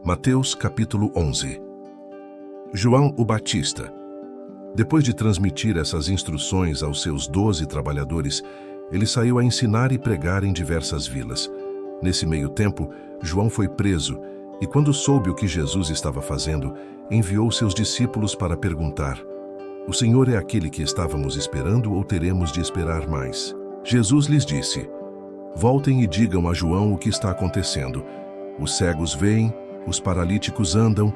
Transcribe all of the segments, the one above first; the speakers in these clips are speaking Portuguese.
Mateus capítulo 11. João o Batista. Depois de transmitir essas instruções aos seus 12 trabalhadores, ele saiu a ensinar e pregar em diversas vilas. Nesse meio tempo, João foi preso e, quando soube o que Jesus estava fazendo, enviou seus discípulos para perguntar: "O Senhor é aquele que estávamos esperando ou teremos de esperar mais?" Jesus lhes disse: "Voltem e digam a João o que está acontecendo. Os cegos veem, os paralíticos andam,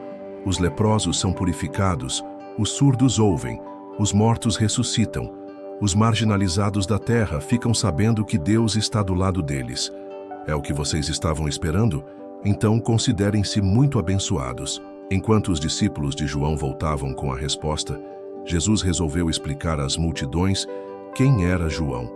os leprosos são purificados, os surdos ouvem, os mortos ressuscitam, os marginalizados da terra ficam sabendo que Deus está do lado deles. É o que vocês estavam esperando? Então considerem-se muito abençoados." Enquanto os discípulos de João voltavam com a resposta, Jesus resolveu explicar às multidões quem era João.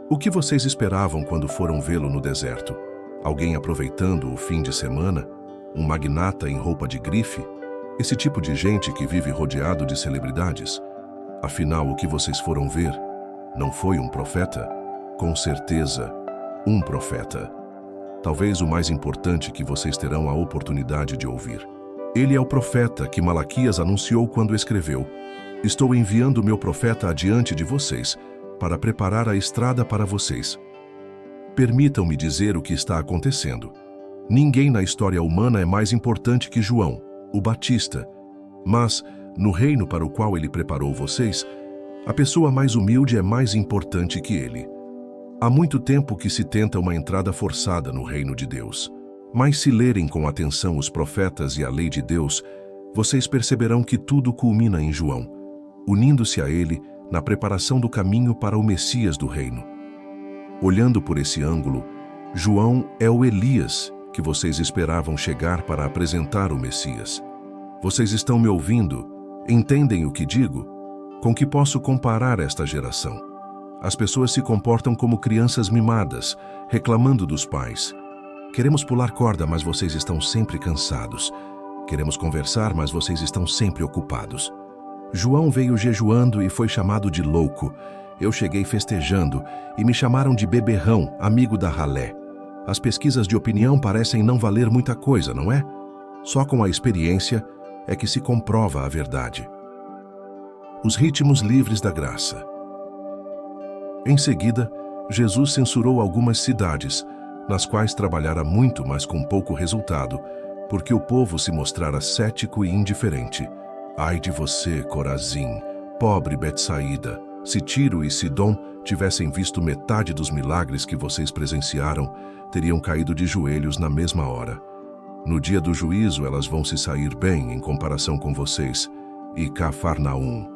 "O que vocês esperavam quando foram vê-lo no deserto? Alguém aproveitando o fim de semana? Um magnata em roupa de grife? Esse tipo de gente que vive rodeado de celebridades? Afinal, o que vocês foram ver não foi um profeta? Com certeza, um profeta. Talvez o mais importante que vocês terão a oportunidade de ouvir. Ele é o profeta que Malaquias anunciou quando escreveu: "Estou enviando meu profeta adiante de vocês, para preparar a estrada para vocês." Permitam-me dizer o que está acontecendo. Ninguém na história humana é mais importante que João, o Batista. Mas, no reino para o qual ele preparou vocês, a pessoa mais humilde é mais importante que ele. Há muito tempo que se tenta uma entrada forçada no reino de Deus. Mas se lerem com atenção os profetas e a lei de Deus, vocês perceberão que tudo culmina em João, unindo-se a ele na preparação do caminho para o Messias do reino. Olhando por esse ângulo, João é o Elias que vocês esperavam chegar para apresentar o Messias. Vocês estão me ouvindo? Entendem o que digo? Com que posso comparar esta geração? As pessoas se comportam como crianças mimadas, reclamando dos pais. Queremos pular corda, mas vocês estão sempre cansados. Queremos conversar, mas vocês estão sempre ocupados. João veio jejuando e foi chamado de louco. Eu cheguei festejando e me chamaram de beberrão, amigo da ralé. As pesquisas de opinião parecem não valer muita coisa, não é? Só com a experiência é que se comprova a verdade. Os ritmos livres da graça. Em seguida, Jesus censurou algumas cidades, nas quais trabalhara muito, mas com pouco resultado, porque o povo se mostrara cético e indiferente. Ai de você, Corazim, pobre Betsaída! Se Tiro e Sidom tivessem visto metade dos milagres que vocês presenciaram, teriam caído de joelhos na mesma hora. No dia do juízo, elas vão se sair bem em comparação com vocês. E Cafarnaum,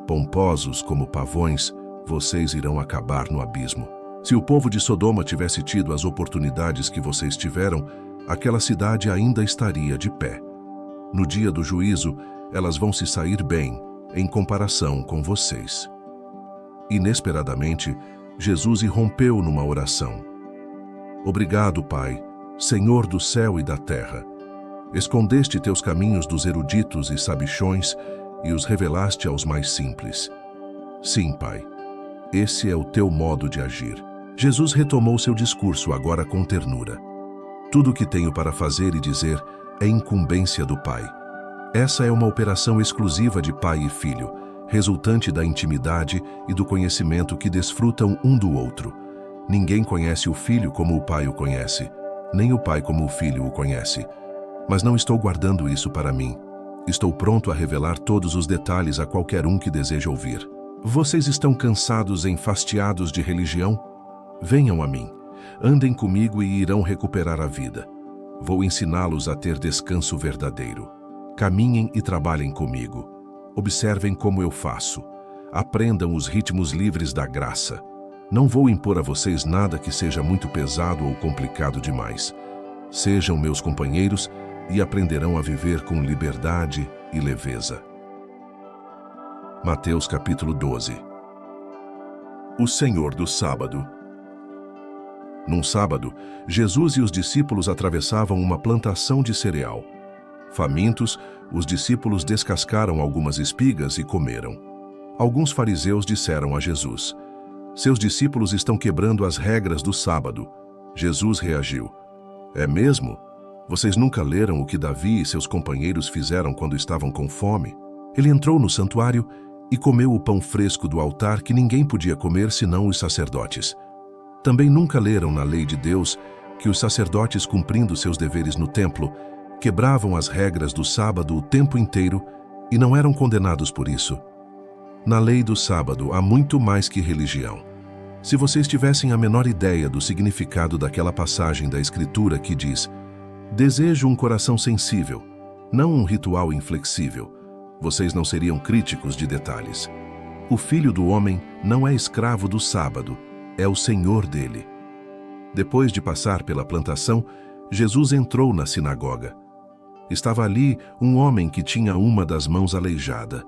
pomposos como pavões, vocês irão acabar no abismo. Se o povo de Sodoma tivesse tido as oportunidades que vocês tiveram, aquela cidade ainda estaria de pé. No dia do juízo, elas vão se sair bem em comparação com vocês. Inesperadamente, Jesus irrompeu numa oração. Obrigado, Pai, Senhor do céu e da terra. Escondeste teus caminhos dos eruditos e sabichões e os revelaste aos mais simples. Sim, Pai, esse é o teu modo de agir. Jesus retomou seu discurso agora com ternura. Tudo o que tenho para fazer e dizer é incumbência do Pai. Essa é uma operação exclusiva de pai e filho, resultante da intimidade e do conhecimento que desfrutam um do outro. Ninguém conhece o filho como o pai o conhece, nem o pai como o filho o conhece. Mas não estou guardando isso para mim. Estou pronto a revelar todos os detalhes a qualquer um que deseja ouvir. Vocês estão cansados e enfastiados de religião? Venham a mim, andem comigo e irão recuperar a vida. Vou ensiná-los a ter descanso verdadeiro. Caminhem e trabalhem comigo. Observem como eu faço. Aprendam os ritmos livres da graça. Não vou impor a vocês nada que seja muito pesado ou complicado demais. Sejam meus companheiros e aprenderão a viver com liberdade e leveza. Mateus capítulo 12. O Senhor do Sábado. Num sábado, Jesus e os discípulos atravessavam uma plantação de cereal. Famintos, os discípulos descascaram algumas espigas e comeram. Alguns fariseus disseram a Jesus: "Seus discípulos estão quebrando as regras do sábado." Jesus reagiu: "É mesmo? Vocês nunca leram o que Davi e seus companheiros fizeram quando estavam com fome? Ele entrou no santuário e comeu o pão fresco do altar que ninguém podia comer senão os sacerdotes. Também nunca leram na lei de Deus que os sacerdotes, cumprindo seus deveres no templo, quebravam as regras do sábado o tempo inteiro e não eram condenados por isso. Na lei do sábado há muito mais que religião. Se vocês tivessem a menor ideia do significado daquela passagem da Escritura que diz: "Desejo um coração sensível, não um ritual inflexível", vocês não seriam críticos de detalhes. O Filho do Homem não é escravo do sábado, é o Senhor dele. Depois de passar pela plantação, Jesus entrou na sinagoga. Estava ali um homem que tinha uma das mãos aleijada.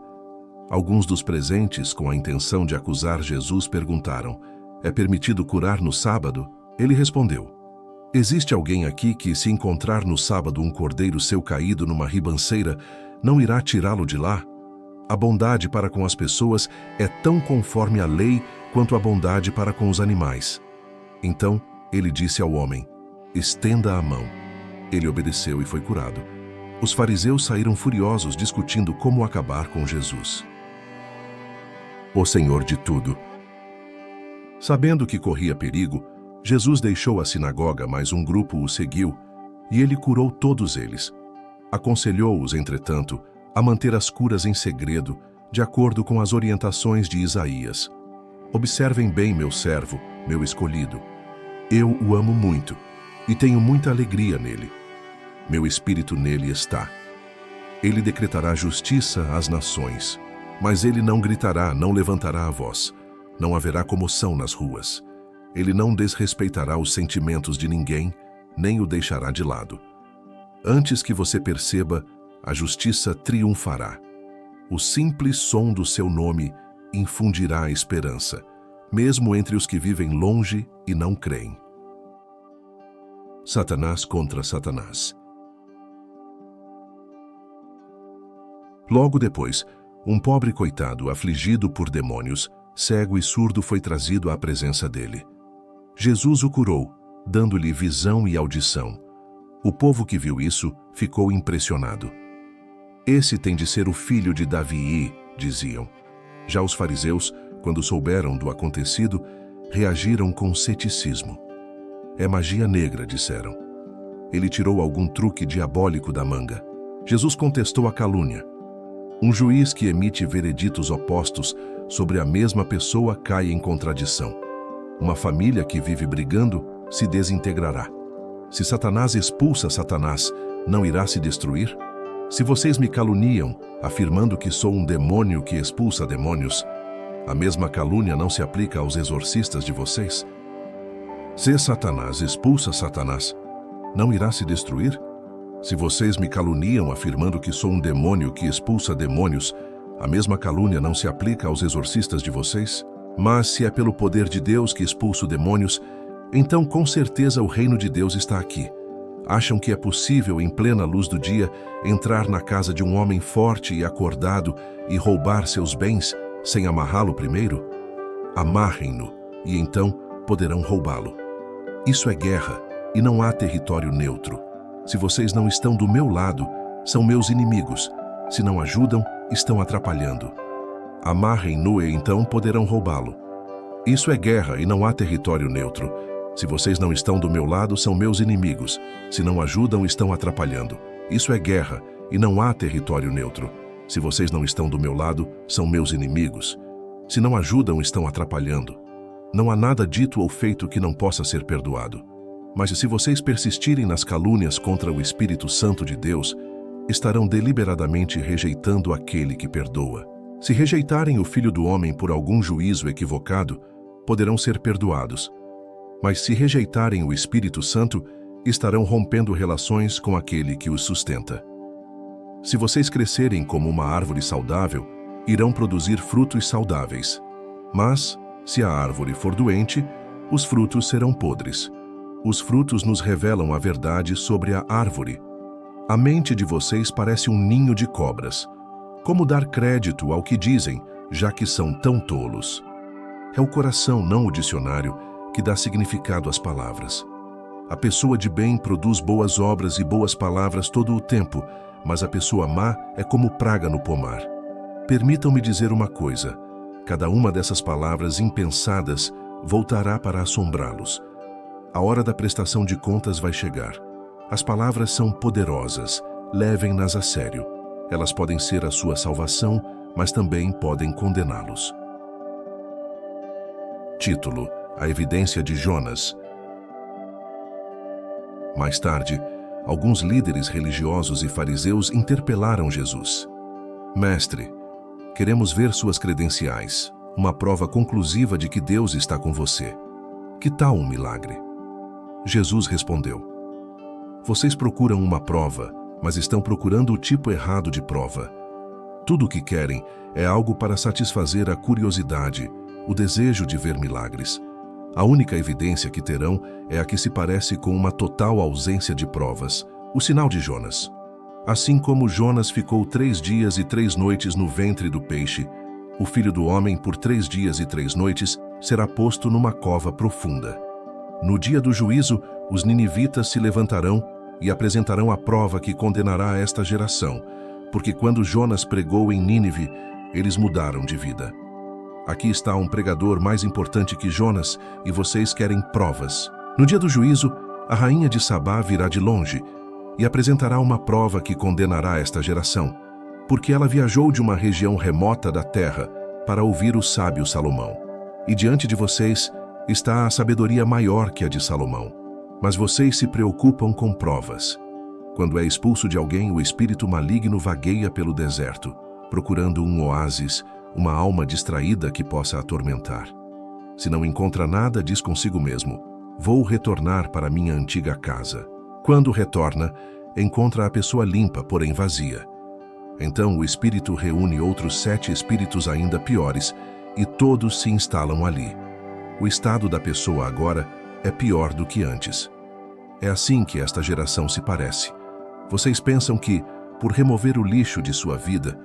Alguns dos presentes, com a intenção de acusar Jesus, perguntaram: "É permitido curar no sábado?" Ele respondeu: "Existe alguém aqui que, se encontrar no sábado um cordeiro seu caído numa ribanceira, não irá tirá-lo de lá? A bondade para com as pessoas é tão conforme a lei quanto a bondade para com os animais." Então ele disse ao homem: "Estenda a mão." Ele obedeceu e foi curado. Os fariseus saíram furiosos, discutindo como acabar com Jesus. O Senhor de tudo. Sabendo que corria perigo, Jesus deixou a sinagoga, mas um grupo o seguiu, e ele curou todos eles. Aconselhou-os, entretanto, a manter as curas em segredo, de acordo com as orientações de Isaías. "Observem bem meu servo, meu escolhido. Eu o amo muito, e tenho muita alegria nele. Meu espírito nele está. Ele decretará justiça às nações, mas ele não gritará, não levantará a voz. Não haverá comoção nas ruas. Ele não desrespeitará os sentimentos de ninguém, nem o deixará de lado. Antes que você perceba, a justiça triunfará. O simples som do seu nome infundirá esperança, mesmo entre os que vivem longe e não creem." Satanás contra Satanás. Logo depois, um pobre coitado, afligido por demônios, cego e surdo, foi trazido à presença dele. Jesus o curou, dando-lhe visão e audição. O povo que viu isso ficou impressionado. "Esse tem de ser o filho de Davi", diziam. Já os fariseus, quando souberam do acontecido, reagiram com ceticismo. "É magia negra", disseram. Ele tirou algum truque diabólico da manga. Jesus contestou a calúnia. Um juiz que emite vereditos opostos sobre a mesma pessoa cai em contradição. Uma família que vive brigando se desintegrará. Se Satanás expulsa Satanás, não irá se destruir? Se vocês me caluniam, afirmando que sou um demônio que expulsa demônios, a mesma calúnia não se aplica aos exorcistas de vocês? Se Satanás expulsa Satanás, não irá se destruir? Se vocês me caluniam afirmando que sou um demônio que expulsa demônios, a mesma calúnia não se aplica aos exorcistas de vocês? Mas se é pelo poder de Deus que expulso demônios, então com certeza o reino de Deus está aqui. Acham que é possível, em plena luz do dia, entrar na casa de um homem forte e acordado e roubar seus bens sem amarrá-lo primeiro? Amarrem-no, e então poderão roubá-lo. Isso é guerra, e não há território neutro. Se vocês não estão do meu lado, são meus inimigos. Se não ajudam, estão atrapalhando. Amarrem-no e então poderão roubá-lo. Isso é guerra e não há território neutro. Se vocês não estão do meu lado, são meus inimigos. Se não ajudam, estão atrapalhando. Isso é guerra e não há território neutro. Se vocês não estão do meu lado, são meus inimigos. Se não ajudam, estão atrapalhando. Não há nada dito ou feito que não possa ser perdoado. Mas se vocês persistirem nas calúnias contra o Espírito Santo de Deus, estarão deliberadamente rejeitando aquele que perdoa. Se rejeitarem o Filho do Homem por algum juízo equivocado, poderão ser perdoados. Mas se rejeitarem o Espírito Santo, estarão rompendo relações com aquele que os sustenta. Se vocês crescerem como uma árvore saudável, irão produzir frutos saudáveis. Mas, se a árvore for doente, os frutos serão podres. Os frutos nos revelam a verdade sobre a árvore. A mente de vocês parece um ninho de cobras. Como dar crédito ao que dizem, já que são tão tolos? É o coração, não o dicionário, que dá significado às palavras. A pessoa de bem produz boas obras e boas palavras todo o tempo, mas a pessoa má é como praga no pomar. Permitam-me dizer uma coisa: cada uma dessas palavras impensadas voltará para assombrá-los. A hora da prestação de contas vai chegar. As palavras são poderosas, levem-nas a sério. Elas podem ser a sua salvação, mas também podem condená-los. Título: A evidência de Jonas. Mais tarde, alguns líderes religiosos e fariseus interpelaram Jesus. Mestre, queremos ver suas credenciais, uma prova conclusiva de que Deus está com você. Que tal um milagre? Jesus respondeu: Vocês procuram uma prova, mas estão procurando o tipo errado de prova. Tudo o que querem é algo para satisfazer a curiosidade, o desejo de ver milagres. A única evidência que terão é a que se parece com uma total ausência de provas, o sinal de Jonas. Assim como Jonas ficou 3 dias e 3 noites no ventre do peixe, o Filho do Homem, por 3 dias e 3 noites, será posto numa cova profunda. No dia do juízo, os ninivitas se levantarão e apresentarão a prova que condenará esta geração, porque quando Jonas pregou em Nínive, eles mudaram de vida. Aqui está um pregador mais importante que Jonas, e vocês querem provas. No dia do juízo, a rainha de Sabá virá de longe e apresentará uma prova que condenará esta geração, porque ela viajou de uma região remota da terra para ouvir o sábio Salomão. E diante de vocês está a sabedoria maior que a de Salomão. Mas vocês se preocupam com provas. Quando é expulso de alguém, o espírito maligno vagueia pelo deserto, procurando um oásis, uma alma distraída que possa atormentar. Se não encontra nada, diz consigo mesmo: vou retornar para minha antiga casa. Quando retorna, encontra a pessoa limpa, porém vazia. Então o espírito reúne outros 7 espíritos ainda piores, e todos se instalam ali. O estado da pessoa agora é pior do que antes. É assim que esta geração se parece. Vocês pensam que, por remover o lixo de sua vida,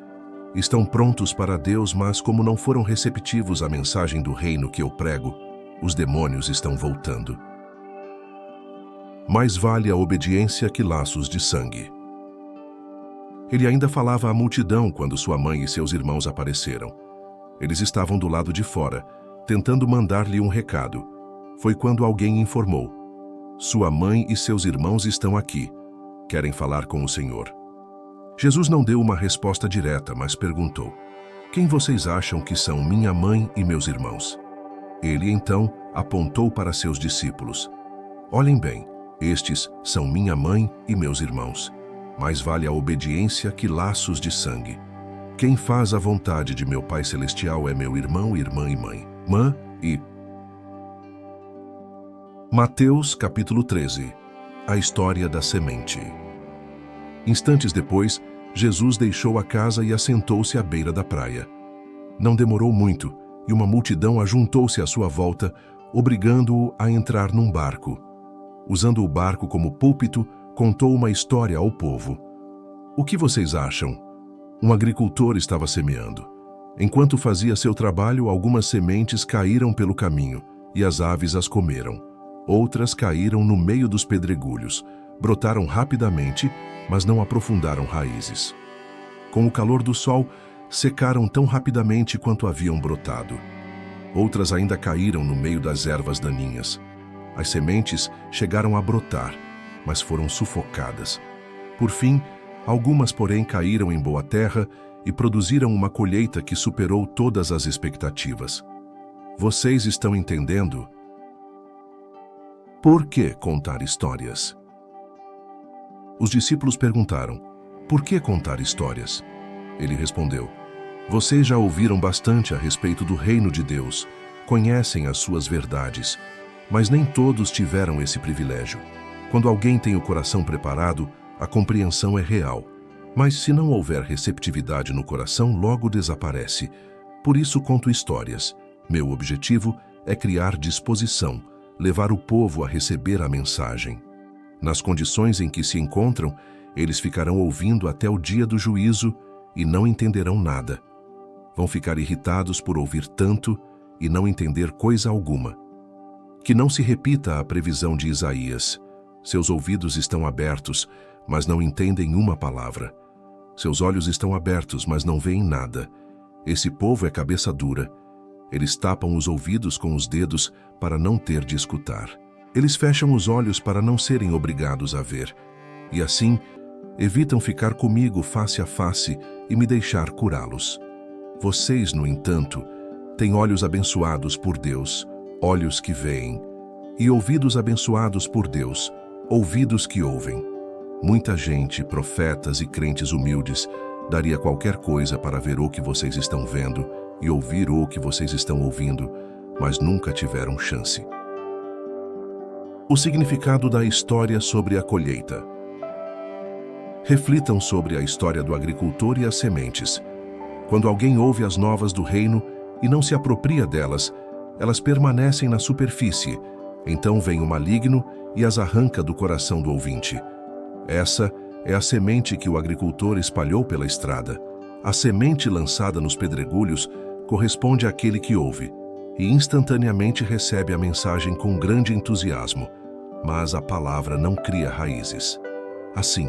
estão prontos para Deus, mas como não foram receptivos à mensagem do reino que eu prego, os demônios estão voltando. Mais vale a obediência que laços de sangue. Ele ainda falava à multidão quando sua mãe e seus irmãos apareceram. Eles estavam do lado de fora, tentando mandar-lhe um recado. Foi quando alguém informou: sua mãe e seus irmãos estão aqui. Querem falar com o Senhor. Jesus não deu uma resposta direta, mas perguntou: quem vocês acham que são minha mãe e meus irmãos? Ele então apontou para seus discípulos: olhem bem, estes são minha mãe e meus irmãos. Mais vale a obediência que laços de sangue. Quem faz a vontade de meu Pai Celestial é meu irmão, irmã e mãe. Mateus capítulo 13. A história da semente. Instantes depois, Jesus deixou a casa e assentou-se à beira da praia. Não demorou muito, e uma multidão ajuntou-se à sua volta, obrigando-o a entrar num barco. Usando o barco como púlpito, contou uma história ao povo. O que vocês acham? Um agricultor estava semeando. Enquanto fazia seu trabalho, algumas sementes caíram pelo caminho, e as aves as comeram. Outras caíram no meio dos pedregulhos, brotaram rapidamente, mas não aprofundaram raízes. Com o calor do sol, secaram tão rapidamente quanto haviam brotado. Outras ainda caíram no meio das ervas daninhas. As sementes chegaram a brotar, mas foram sufocadas. Por fim, algumas, porém, caíram em boa terra e produziram uma colheita que superou todas as expectativas. Vocês estão entendendo? Por que contar histórias? Os discípulos perguntaram: por que contar histórias? Ele respondeu: vocês já ouviram bastante a respeito do reino de Deus, conhecem as suas verdades, mas nem todos tiveram esse privilégio. Quando alguém tem o coração preparado, a compreensão é real. Mas se não houver receptividade no coração, logo desaparece. Por isso conto histórias. Meu objetivo é criar disposição, levar o povo a receber a mensagem. Nas condições em que se encontram, eles ficarão ouvindo até o dia do juízo e não entenderão nada. Vão ficar irritados por ouvir tanto e não entender coisa alguma. Que não se repita a previsão de Isaías: Seus ouvidos estão abertos, mas não entendem uma palavra. Seus olhos estão abertos, mas não veem nada. Esse povo é cabeça dura. Eles tapam os ouvidos com os dedos para não ter de escutar. Eles fecham os olhos para não serem obrigados a ver. E assim, evitam ficar comigo face a face e me deixar curá-los. Vocês, no entanto, têm olhos abençoados por Deus, olhos que veem, e ouvidos abençoados por Deus, ouvidos que ouvem. Muita gente, profetas e crentes humildes, daria qualquer coisa para ver o que vocês estão vendo e ouvir o que vocês estão ouvindo, mas nunca tiveram chance. O significado da história sobre a colheita. Reflitam sobre a história do agricultor e as sementes. Quando alguém ouve as novas do reino e não se apropria delas, elas permanecem na superfície. Então vem o maligno e as arranca do coração do ouvinte. Essa é a semente que o agricultor espalhou pela estrada. A semente lançada nos pedregulhos corresponde àquele que ouve e instantaneamente recebe a mensagem com grande entusiasmo, mas a palavra não cria raízes. Assim,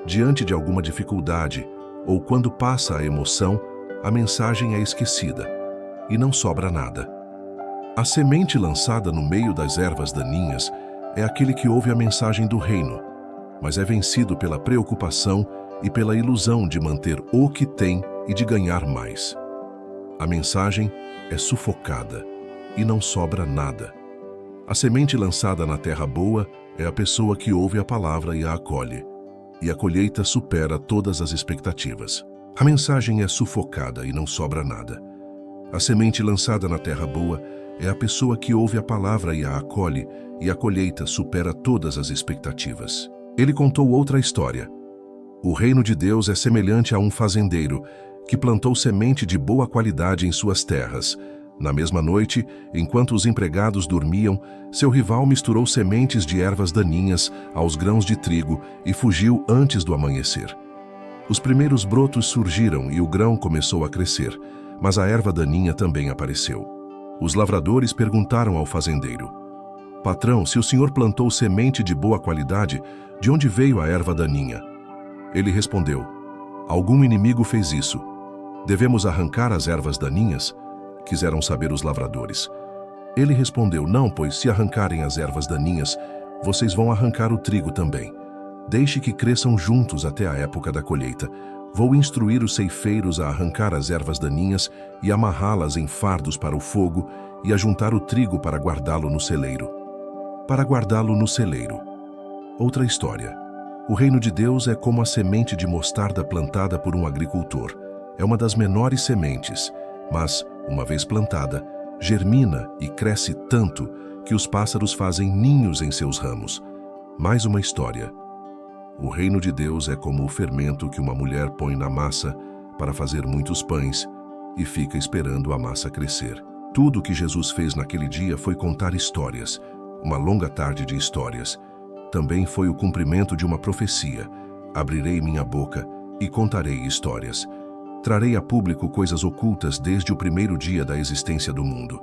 diante de alguma dificuldade ou quando passa a emoção, a mensagem é esquecida e não sobra nada. A semente lançada no meio das ervas daninhas é aquele que ouve a mensagem do reino, mas é vencido pela preocupação e pela ilusão de manter o que tem e de ganhar mais. A mensagem é sufocada e não sobra nada. A semente lançada na terra boa é a pessoa que ouve a palavra e a acolhe, e a colheita supera todas as expectativas. A mensagem é sufocada e não sobra nada. A semente lançada na terra boa é a pessoa que ouve a palavra e a acolhe, e a colheita supera todas as expectativas. Ele contou outra história. O reino de Deus é semelhante a um fazendeiro que plantou semente de boa qualidade em suas terras. Na mesma noite, enquanto os empregados dormiam, seu rival misturou sementes de ervas daninhas aos grãos de trigo e fugiu antes do amanhecer. Os primeiros brotos surgiram e o grão começou a crescer, mas a erva daninha também apareceu. Os lavradores perguntaram ao fazendeiro: "Patrão, se o senhor plantou semente de boa qualidade, de onde veio a erva daninha?" Ele respondeu: "Algum inimigo fez isso. Devemos arrancar as ervas daninhas?" Quiseram saber os lavradores. Ele respondeu: "Não, pois se arrancarem as ervas daninhas, vocês vão arrancar o trigo também. Deixe que cresçam juntos até a época da colheita. Vou instruir os ceifeiros a arrancar as ervas daninhas e amarrá-las em fardos para o fogo e a juntar o trigo para guardá-lo no celeiro." Para guardá-lo no celeiro. Outra história. O reino de Deus é como a semente de mostarda plantada por um agricultor. É uma das menores sementes, mas, uma vez plantada, germina e cresce tanto que os pássaros fazem ninhos em seus ramos. Mais uma história. O reino de Deus é como o fermento que uma mulher põe na massa para fazer muitos pães e fica esperando a massa crescer. Tudo o que Jesus fez naquele dia foi contar histórias, uma longa tarde de histórias. Também foi o cumprimento de uma profecia: abrirei minha boca e contarei histórias. Trarei a público coisas ocultas desde o primeiro dia da existência do mundo.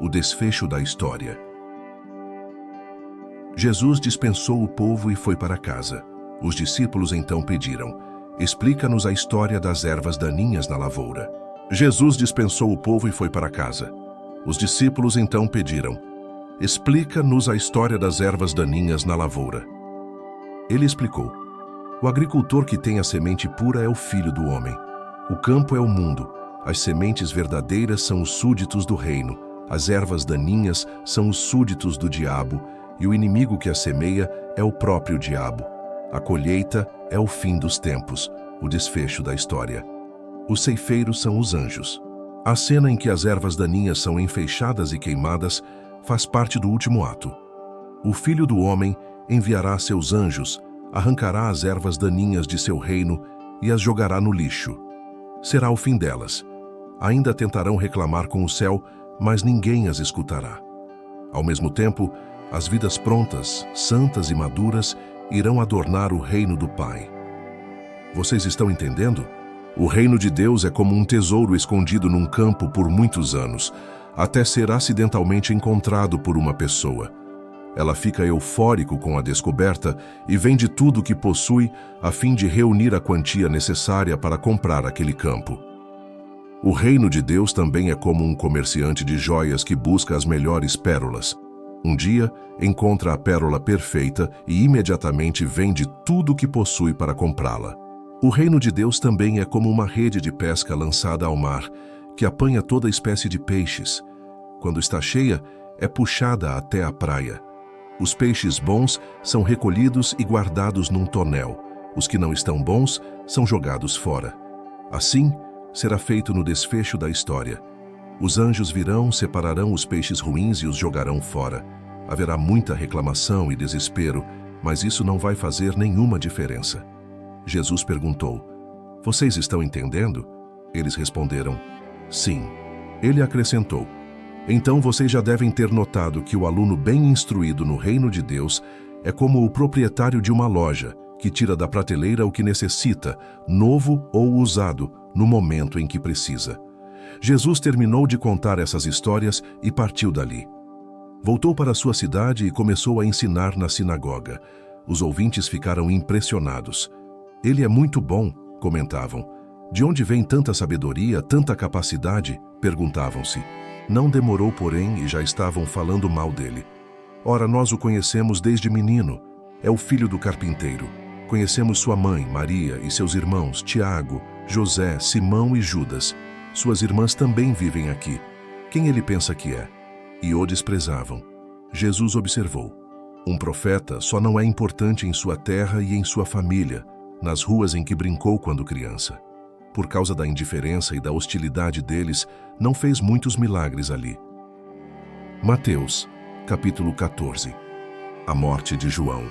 O desfecho da história. Jesus dispensou o povo e foi para casa. Os discípulos então pediram: "Explica-nos a história das ervas daninhas na lavoura." Jesus dispensou o povo e foi para casa. Os discípulos então pediram: "Explica-nos a história das ervas daninhas na lavoura." Ele explicou: "O agricultor que tem a semente pura é o Filho do Homem. O campo é o mundo. As sementes verdadeiras são os súditos do reino. As ervas daninhas são os súditos do diabo, e o inimigo que a semeia é o próprio diabo. A colheita é o fim dos tempos, o desfecho da história. Os ceifeiros são os anjos. A cena em que as ervas daninhas são enfeixadas e queimadas faz parte do último ato. O Filho do Homem enviará seus anjos, arrancará as ervas daninhas de seu reino e as jogará no lixo. Será o fim delas. Ainda tentarão reclamar com o céu, mas ninguém as escutará. Ao mesmo tempo, as vidas prontas, santas e maduras irão adornar o reino do Pai. Vocês estão entendendo? O reino de Deus é como um tesouro escondido num campo por muitos anos, até ser acidentalmente encontrado por uma pessoa. Ela fica eufórico com a descoberta e vende tudo o que possui a fim de reunir a quantia necessária para comprar aquele campo. O reino de Deus também é como um comerciante de joias que busca as melhores pérolas. Um dia, encontra a pérola perfeita e imediatamente vende tudo o que possui para comprá-la. O reino de Deus também é como uma rede de pesca lançada ao mar, que apanha toda espécie de peixes. Quando está cheia, é puxada até a praia. Os peixes bons são recolhidos e guardados num tonel. Os que não estão bons são jogados fora. Assim, será feito no desfecho da história. Os anjos virão, separarão os peixes ruins e os jogarão fora. Haverá muita reclamação e desespero, mas isso não vai fazer nenhuma diferença. Jesus perguntou: "Vocês estão entendendo?" Eles responderam: "Sim." Ele acrescentou: "Então vocês já devem ter notado que o aluno bem instruído no reino de Deus é como o proprietário de uma loja, que tira da prateleira o que necessita, novo ou usado, no momento em que precisa." Jesus terminou de contar essas histórias e partiu dali. Voltou para sua cidade e começou a ensinar na sinagoga. Os ouvintes ficaram impressionados. "Ele é muito bom", comentavam. "De onde vem tanta sabedoria, tanta capacidade?" perguntavam-se. Não demorou, porém, e já estavam falando mal dele. "Ora, nós o conhecemos desde menino. É o filho do carpinteiro. Conhecemos sua mãe, Maria, e seus irmãos, Tiago, José, Simão e Judas. Suas irmãs também vivem aqui. Quem ele pensa que é?" E o desprezavam. Jesus observou: um profeta só não é importante em sua terra e em sua família, nas ruas em que brincou quando criança. Por causa da indiferença e da hostilidade deles, não fez muitos milagres ali. Mateus, capítulo 14. A morte de João.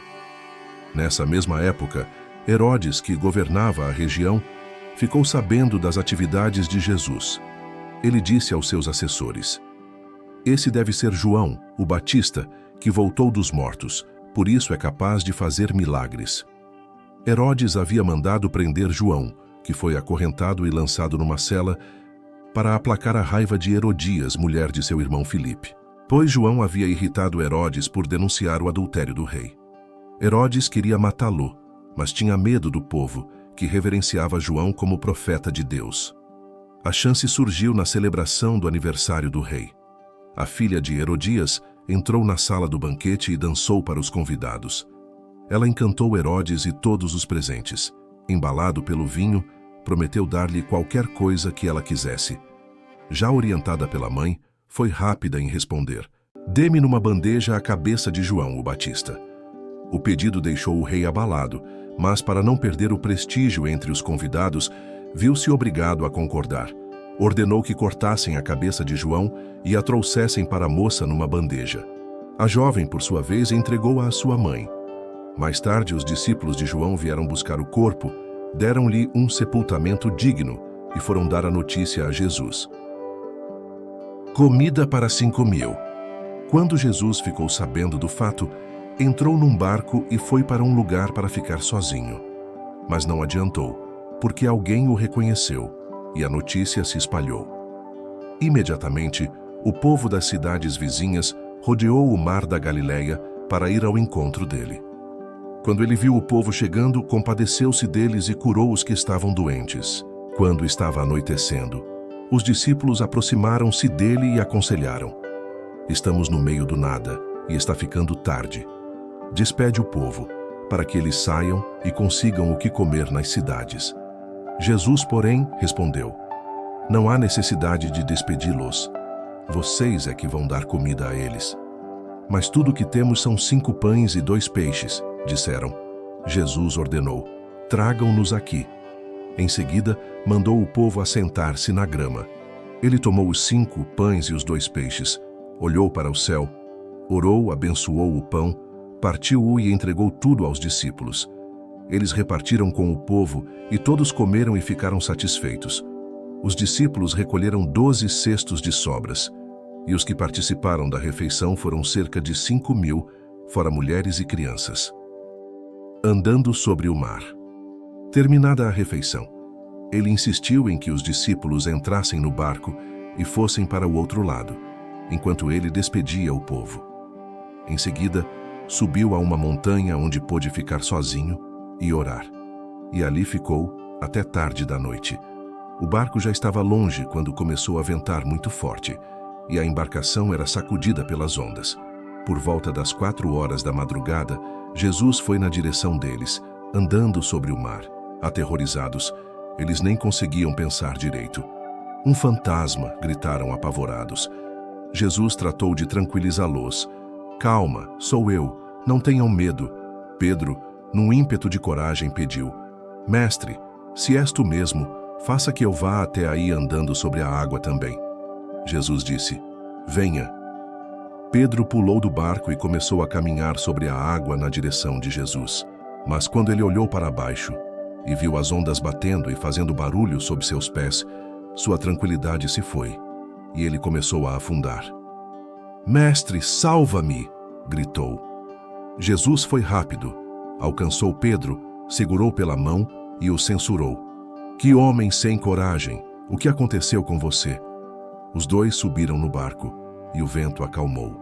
Nessa mesma época, Herodes, que governava a região, ficou sabendo das atividades de Jesus. Ele disse aos seus assessores: "Esse deve ser João, o Batista, que voltou dos mortos, por isso é capaz de fazer milagres." Herodes havia mandado prender João, que foi acorrentado e lançado numa cela, para aplacar a raiva de Herodias, mulher de seu irmão Filipe, pois João havia irritado Herodes por denunciar o adultério do rei. Herodes queria matá-lo, mas tinha medo do povo, que reverenciava João como profeta de Deus. A chance surgiu na celebração do aniversário do rei. A filha de Herodias entrou na sala do banquete e dançou para os convidados. Ela encantou Herodes e todos os presentes. Embalado pelo vinho, prometeu dar-lhe qualquer coisa que ela quisesse. Já orientada pela mãe, foi rápida em responder: "Dê-me numa bandeja a cabeça de João o Batista." O pedido deixou o rei abalado, mas para não perder o prestígio entre os convidados, viu-se obrigado a concordar. Ordenou que cortassem a cabeça de João e a trouxessem para a moça numa bandeja. A jovem, por sua vez, entregou-a à sua mãe. Mais tarde, os discípulos de João vieram buscar o corpo, deram-lhe um sepultamento digno e foram dar a notícia a Jesus. Comida para 5.000. Quando Jesus ficou sabendo do fato, entrou num barco e foi para um lugar para ficar sozinho. Mas não adiantou, porque alguém o reconheceu, e a notícia se espalhou. Imediatamente, o povo das cidades vizinhas rodeou o mar da Galileia para ir ao encontro dele. Quando ele viu o povo chegando, compadeceu-se deles e curou os que estavam doentes. Quando estava anoitecendo, os discípulos aproximaram-se dele e aconselharam: "Estamos no meio do nada e está ficando tarde. Despede o povo, para que eles saiam e consigam o que comer nas cidades." Jesus, porém, respondeu: "Não há necessidade de despedi-los. Vocês é que vão dar comida a eles." "Mas tudo o que temos são 5 pães e 2 peixes, disseram. Jesus ordenou: "Tragam-nos aqui." Em seguida, mandou o povo assentar-se na grama. Ele tomou os 5 pães e os 2 peixes, olhou para o céu, orou, abençoou o pão, partiu-o e entregou tudo aos discípulos. Eles repartiram com o povo e todos comeram e ficaram satisfeitos. Os discípulos recolheram 12 cestos de sobras, e os que participaram da refeição foram cerca de 5.000, fora mulheres e crianças. Andando sobre o mar. Terminada a refeição, ele insistiu em que os discípulos entrassem no barco e fossem para o outro lado, enquanto ele despedia o povo. Em seguida, subiu a uma montanha onde pôde ficar sozinho e orar. E ali ficou até tarde da noite. O barco já estava longe quando começou a ventar muito forte, e a embarcação era sacudida pelas ondas. Por volta das 4 horas da madrugada, Jesus foi na direção deles, andando sobre o mar. Aterrorizados, eles nem conseguiam pensar direito. "Um fantasma!" gritaram apavorados. Jesus tratou de tranquilizá-los. "Calma, sou eu, não tenham medo." Pedro, num ímpeto de coragem, pediu: "Mestre, se és tu mesmo, faça que eu vá até aí andando sobre a água também." Jesus disse: "Venha." Pedro pulou do barco e começou a caminhar sobre a água na direção de Jesus. Mas quando ele olhou para baixo e viu as ondas batendo e fazendo barulho sob seus pés, sua tranquilidade se foi e ele começou a afundar. "Mestre, salva-me!" gritou. Jesus foi rápido, alcançou Pedro, segurou pela mão e o censurou. "Que homem sem coragem! O que aconteceu com você?" Os dois subiram no barco e o vento acalmou.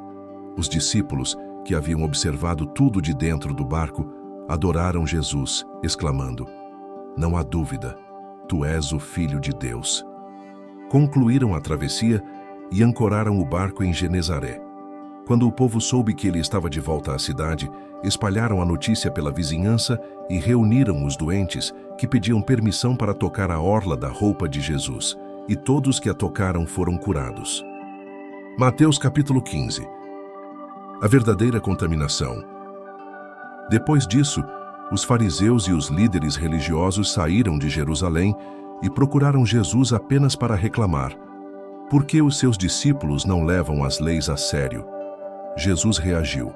Os discípulos, que haviam observado tudo de dentro do barco, adoraram Jesus, exclamando: "Não há dúvida, tu és o Filho de Deus." Concluíram a travessia e ancoraram o barco em Genezaré. Quando o povo soube que ele estava de volta à cidade, espalharam a notícia pela vizinhança e reuniram os doentes, que pediam permissão para tocar a orla da roupa de Jesus, e todos que a tocaram foram curados. Mateus capítulo 15. A verdadeira contaminação. Depois disso, os fariseus e os líderes religiosos saíram de Jerusalém e procuraram Jesus apenas para reclamar: "Por que os seus discípulos não levam as leis a sério?" Jesus reagiu: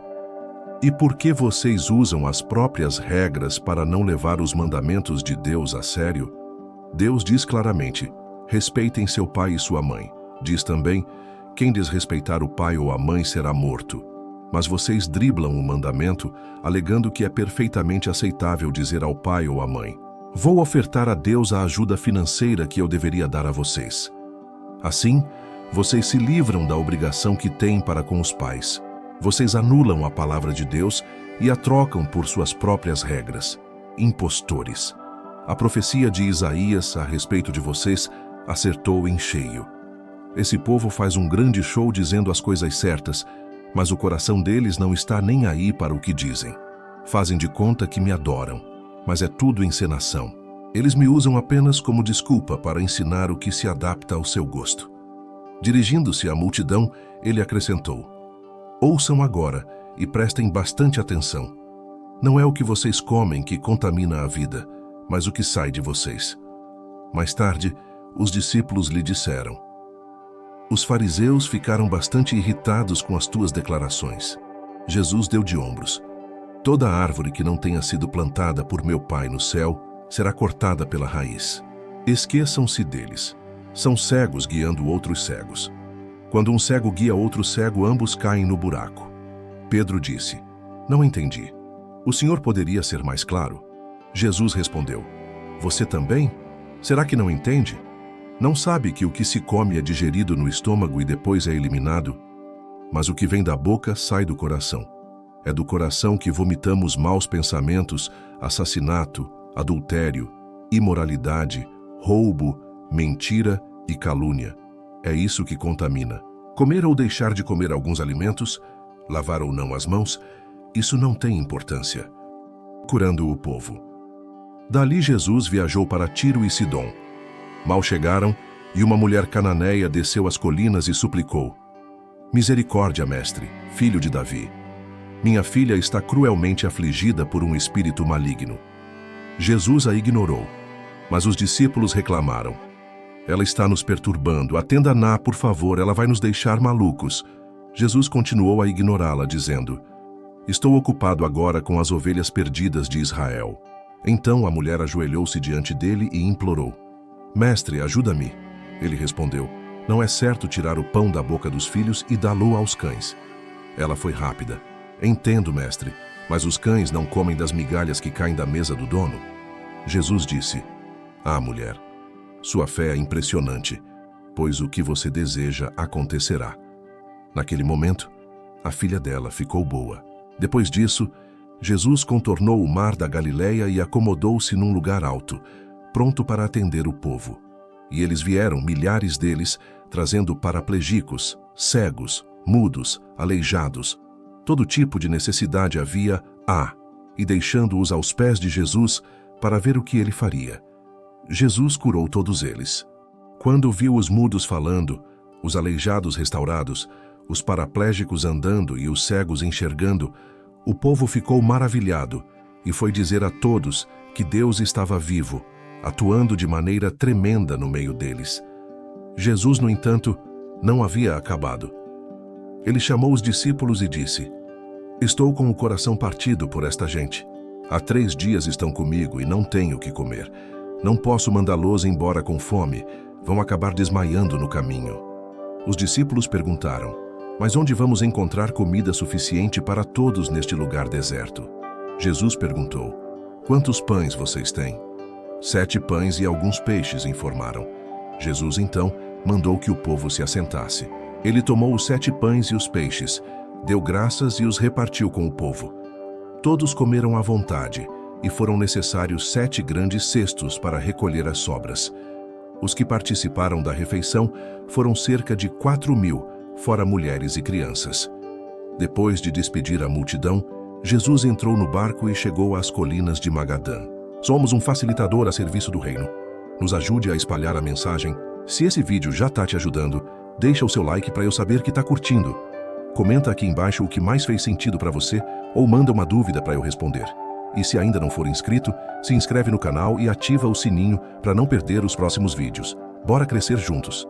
"E por que vocês usam as próprias regras para não levar os mandamentos de Deus a sério? Deus diz claramente: respeitem seu pai e sua mãe. Diz também: quem desrespeitar o pai ou a mãe será morto. Mas vocês driblam o mandamento, alegando que é perfeitamente aceitável dizer ao pai ou à mãe: vou ofertar a Deus a ajuda financeira que eu deveria dar a vocês. Assim, vocês se livram da obrigação que têm para com os pais. Vocês anulam a palavra de Deus e a trocam por suas próprias regras. Impostores. A profecia de Isaías a respeito de vocês acertou em cheio. Esse povo faz um grande show dizendo as coisas certas, mas o coração deles não está nem aí para o que dizem. Fazem de conta que me adoram, mas é tudo encenação. Eles me usam apenas como desculpa para ensinar o que se adapta ao seu gosto." Dirigindo-se à multidão, ele acrescentou: "Ouçam agora e prestem bastante atenção. Não é o que vocês comem que contamina a vida, mas o que sai de vocês." Mais tarde, os discípulos lhe disseram: "Os fariseus ficaram bastante irritados com as tuas declarações." Jesus deu de ombros: "Toda árvore que não tenha sido plantada por meu Pai no céu será cortada pela raiz. Esqueçam-se deles. São cegos guiando outros cegos. Quando um cego guia outro cego, ambos caem no buraco." Pedro disse: "Não entendi. O senhor poderia ser mais claro?" Jesus respondeu: "Você também? Será que não entende? Não sabe que o que se come é digerido no estômago e depois é eliminado? Mas o que vem da boca sai do coração. É do coração que vomitamos maus pensamentos, assassinato, adultério, imoralidade, roubo, mentira e calúnia. É isso que contamina. Comer ou deixar de comer alguns alimentos, lavar ou não as mãos, isso não tem importância." Curando o povo. Dali Jesus viajou para Tiro e Sidom. Mal chegaram, e uma mulher cananeia desceu as colinas e suplicou: "Misericórdia, mestre, filho de Davi. Minha filha está cruelmente afligida por um espírito maligno." Jesus a ignorou, mas os discípulos reclamaram: "Ela está nos perturbando, atenda-na, por favor, ela vai nos deixar malucos." Jesus continuou a ignorá-la, dizendo: "Estou ocupado agora com as ovelhas perdidas de Israel." Então a mulher ajoelhou-se diante dele e implorou: "Mestre, ajuda-me." Ele respondeu: "Não é certo tirar o pão da boca dos filhos e dá-lo aos cães." Ela foi rápida: "Entendo, mestre, mas os cães não comem das migalhas que caem da mesa do dono." Jesus disse: "Ah, mulher, sua fé é impressionante, pois o que você deseja acontecerá." Naquele momento, A filha dela ficou boa. Depois disso, Jesus contornou o mar da Galileia e acomodou-se num lugar alto, pronto para atender o povo. E eles vieram, milhares deles, trazendo paraplegicos, cegos, mudos, aleijados. Todo tipo de necessidade havia, e deixando-os aos pés de Jesus para ver o que ele faria. Jesus curou todos eles. Quando viu os mudos falando, os aleijados restaurados, os paraplégicos andando e os cegos enxergando, o povo ficou maravilhado e foi dizer a todos que Deus estava vivo, atuando de maneira tremenda no meio deles. Jesus, no entanto, não havia acabado. Ele chamou os discípulos e disse: "Estou com o coração partido por esta gente. Há 3 dias estão comigo e não tenho o que comer. Não posso mandá-los embora com fome, vão acabar desmaiando no caminho." Os discípulos perguntaram: "Mas onde vamos encontrar comida suficiente para todos neste lugar deserto?" Jesus perguntou: "Quantos pães vocês têm?" 7 pães e alguns peixes, informaram. Jesus, então, mandou que o povo se assentasse. Ele tomou os 7 pães e os peixes, deu graças e os repartiu com o povo. Todos comeram à vontade, e foram necessários 7 grandes cestos para recolher as sobras. Os que participaram da refeição foram cerca de 4.000, fora mulheres e crianças. Depois de despedir a multidão, Jesus entrou no barco e chegou às colinas de Magadã. Somos um facilitador a serviço do reino. Nos ajude a espalhar a mensagem. Se esse vídeo já está te ajudando, deixa o seu like para eu saber que está curtindo. Comenta aqui embaixo o que mais fez sentido para você ou manda uma dúvida para eu responder. E se ainda não for inscrito, se inscreve no canal e ativa o sininho para não perder os próximos vídeos. Bora crescer juntos!